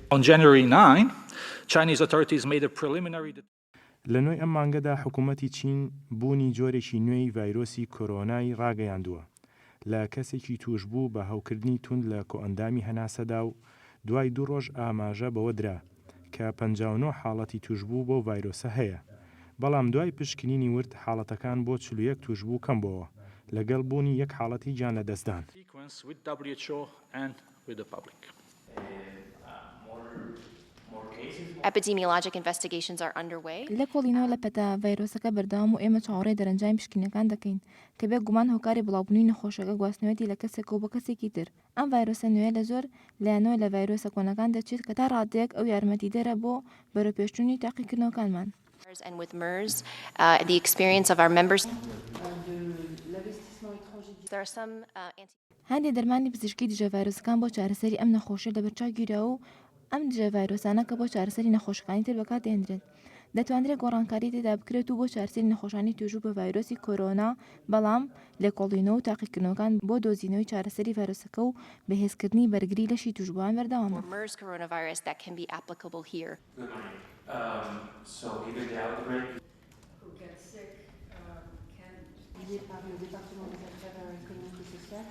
On January 9, Chinese authorities made a preliminary لە نوێی ئەم مانگەدا حکوومەتی چین بوونی جۆرێکی نوێی ڤایرۆسی کۆرۆنای ڕاگەیاندووە لە کەسێکی توش بوو بە هەوکردنی تون لە کۆئەندامی هەناسەدا و دوای 2 ڕۆژ ئاماژە بەوە درا کە 59 حاڵەتی توشبوو بۆ ڤایرۆسە هەیە، بەڵام دوای پشکنینی ورد حاڵەتەکان بۆ 41 توشبوو کەم بووەوە لەگەڵ بوونی یەک حاڵەتی گیان لە دەستدان. Epidemiologic investigations are underway. لە کۆڵینەوە لە پەتا ڤایرۆسەکە بەردەوام و ئێمە چاوەڕێی دەرەنجامی پشکنینەکان دەکەین کە بێ گومان هۆکاری بڵاوبوونی نەخۆشەکە گواستنەوەتی لە کەسێک و بە کەسێکی تر. ئەم ڤایرۆسە نوێ لە زۆر لایەنەوە لە ڤایرۆسە کۆنەکان دەچێت کە تا ڕادەیەک ئەو یارمەتیدەرە بۆ بەرەوپێشچوونی تاقیکردنەوەکانمان. And with MERS, the experience of our members. There are some هەندێک دەرمانی پزیشکی دژە ڤایرۆسەکان بۆ چارەسەری ئەم نەخۆشیە لەبەرچاو گیراوە و ئەم دژە ڤایرۆسانە کە بۆ چارەسەری نەخۆشەکانی تر بەکاردێنرێت دەتوانرێت گۆڕانکاری تێدا بکرێت و بۆ چارەسەری نەخۆشانی توێژوو بە ڤایرۆسی کۆرۆنا، بەڵام لێکۆڵینەوە و تاقیکردنەوەکان بۆ دۆزینەوەی چارەسەری ڤایرۆسەکە و بەهێزکردنی بەرگری لەشی توشبووان بەردەوامە. MERS coronavirus that can be applicable here. So even the outbreak who gets sick can be par le département des affaires économiques et sociales.